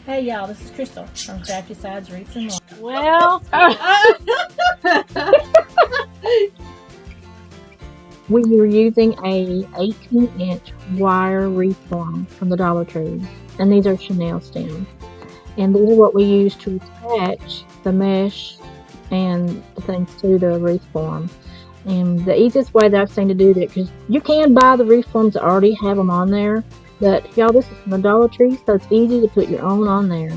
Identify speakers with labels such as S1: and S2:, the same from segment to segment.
S1: Hey y'all, this is Crystal from Crafty Sides Wreaths and More.
S2: Well, we are using a 18-inch wire wreath form from the Dollar Tree, and these are Chenille Stems. And these are what we use to attach the mesh and the things to the wreath form. And the easiest way that I've seen to do that, because you can buy the wreath forms that already have them on there, but y'all, this is from the Dollar Tree, so it's easy to put your own on there.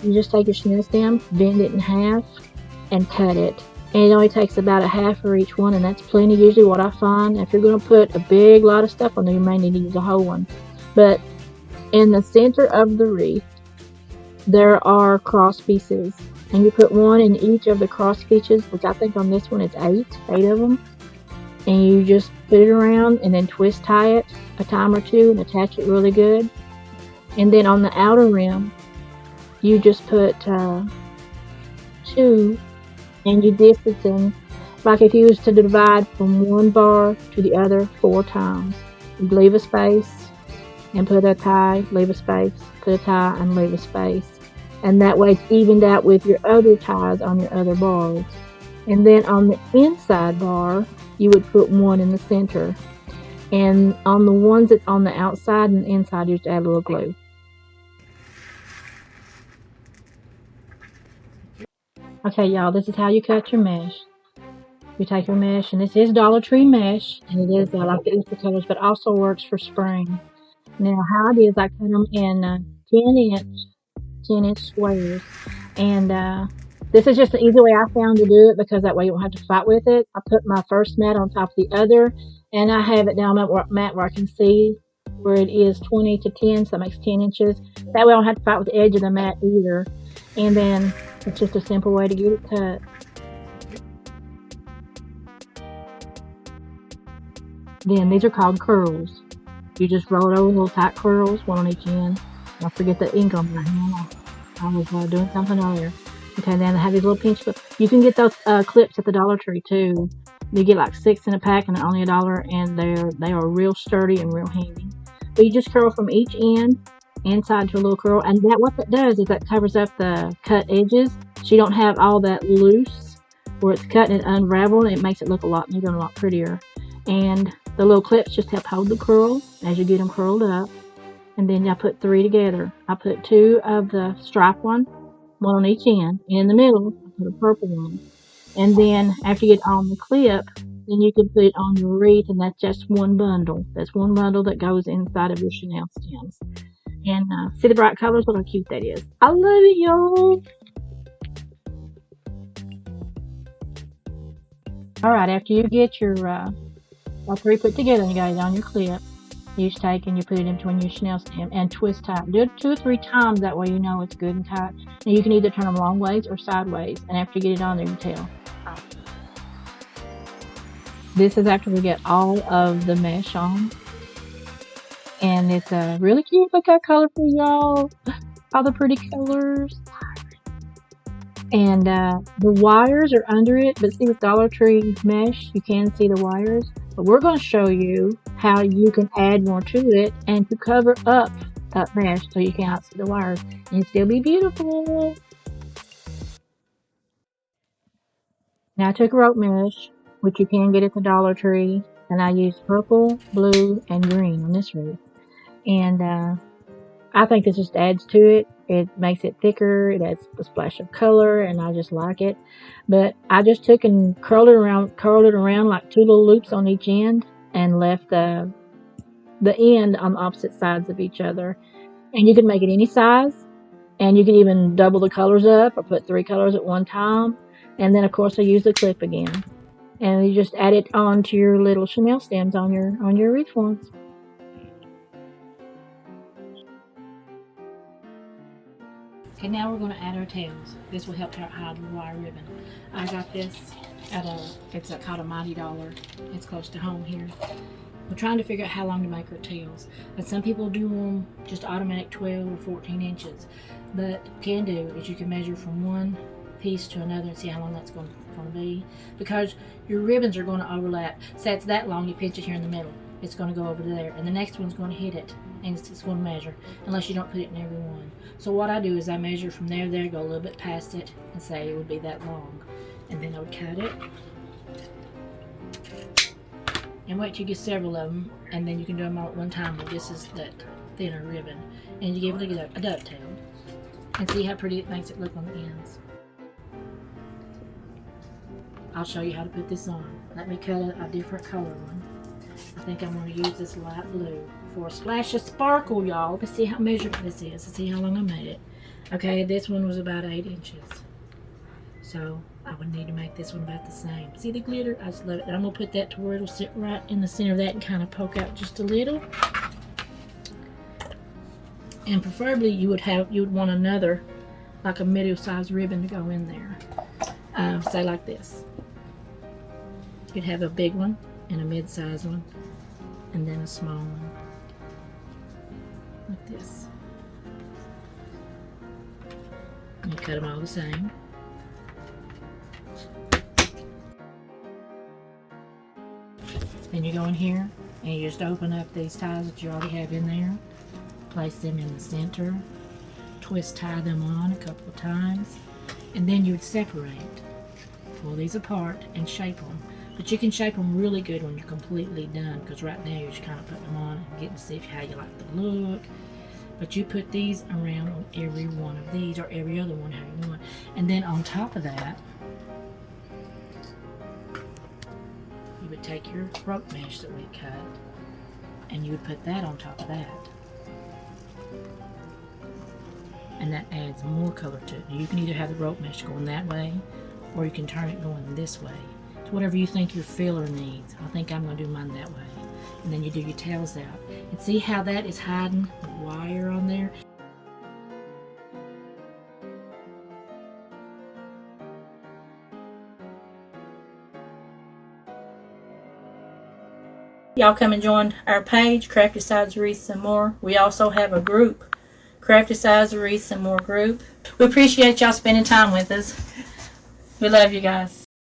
S2: You just take your chenille stem, bend it in half, and cut it. And it only takes about a half for each one, and that's plenty. Usually what I find, if you're going to put a big lot of stuff on there, you may need to use a whole one. But in the center of the wreath, there are cross pieces. And you put one in each of the cross pieces, which I think on this one it's eight of them. And you just put it around and then twist tie it a time or two and attach it really good. And then on the outer rim, you just put two, and you distance them like if you was to divide from one bar to the other 4 times. You leave a space and put a tie, leave a space, put a tie, and leave a space. And that way it's evened out with your other ties on your other bars. And then on the inside bar, you would put one in the center. And on the ones that's on the outside and inside, you just add a little glue. Okay, y'all, this is how you cut your mesh. You take your mesh, and this is Dollar Tree mesh, and it is like the Easter colors, but also works for spring. Now, how it is, I cut them in 10-inch squares, and this is just the easy way I found to do it, because that way you won't have to fight with it. I put my first mat on top of the other, and I have it down at mat where I can see where it is 20 to 10, so that makes 10 inches. That way I don't have to fight with the edge of the mat either. And then it's just a simple way to get it cut. Then these are called curls. You just roll it over little tight curls, one on each end. Don't forget the ink on my hand. I was doing something earlier. Okay, then I have these little pinch clips. You can get those clips at the Dollar Tree too. You get like 6 in a pack, and they're only $1, and they are real sturdy and real handy. But you just curl from each end inside to a little curl, and what that does is that covers up the cut edges, so you don't have all that loose where it's cut and unraveled, and it makes it look a lot neater and a lot prettier. And the little clips just help hold the curl as you get them curled up. And then I put 3 together. I put 2 of the stripe one on each end, and in the middle I put a purple one. And then after you get on the clip, then you can put it on your wreath, and that's just one bundle. That's one bundle that goes inside of your Chenille Stems. And see the bright colors? Look how cute that is. I love it, y'all. Alright, after you get your all 3 put together and you got it on your clip, you just take and you put it in between your Chenille stem and twist tight. Do it 2 or 3 times, that way you know it's good and tight. And you can either turn them long ways or sideways, and after you get it on there, you can tell. This is after we get all of the mesh on. And it's really cute. Look how colorful, y'all. All the pretty colors. And the wires are under it, but see, with Dollar Tree mesh, you can see the wires. But we're going to show you how you can add more to it and to cover up that mesh so you cannot see the wires and still be beautiful. Now I took rope mesh, which you can get at the Dollar Tree, and I used purple, blue, and green on this wreath. And I think this just adds to it. It makes it thicker. It adds a splash of color, and I just like it. But I just took and curled it around like 2 little loops on each end, and left the end on the opposite sides of each other. And you can make it any size, and you can even double the colors up or put 3 colors at one time. And then of course I use the clip again, and you just add it onto your little Chenille stems on your wreath forms.
S1: Okay, now we're going to add our tails. This will help out hide the wire ribbon. I got this at it's called a Mighty Dollar. It's close to home here. We're trying to figure out how long to make our tails. But some people do them just automatic 12 or 14 inches. But what you can do is you can measure from one piece to another and see how long that's going to be. Because your ribbons are going to overlap. Say it's that long, you pinch it here in the middle. It's going to go over there, and the next one's going to hit it. and it's going to measure, unless you don't put it in every one. So what I do is I measure from there, go a little bit past it, and say it would be that long. And then I would cut it. And wait till you get several of them, and then you can do them all at one time. Well, this is that thinner ribbon. And you give it a dovetail. And see how pretty it makes it look on the ends. I'll show you how to put this on. Let me cut a different color one. I think I'm going to use this light blue for a splash of sparkle, y'all. Let's see how measured this is. Let's see how long I made it. Okay, this one was about 8 inches. So I would need to make this one about the same. See the glitter? I just love it. And I'm going to put that to where it'll sit right in the center of that and kind of poke out just a little. And preferably you would want another, like a middle-sized ribbon to go in there. Say like this. You'd have a big one and a mid-sized one, and then a small one, like this. And you cut them all the same. Then you go in here and you just open up these ties that you already have in there, place them in the center, twist tie them on a couple of times, and then you would separate, pull these apart and shape them. But you can shape them really good when you're completely done, because right now you're just kind of putting them on and getting to see how you like the look. But you put these around on every one of these, or every other one, how you want. And then on top of that, you would take your rope mesh that we cut, and you would put that on top of that. And that adds more color to it. You can either have the rope mesh going that way, or you can turn it going this way. It's whatever you think your filler needs. I think I'm going to do mine that way. And then you do your tails out. And see how that is hiding the wire on there? Y'all come and join our page, Crafty Sides, Wreaths, and More. We also have a group, Crafty Sides, Wreaths, and More group. We appreciate y'all spending time with us. We love you guys.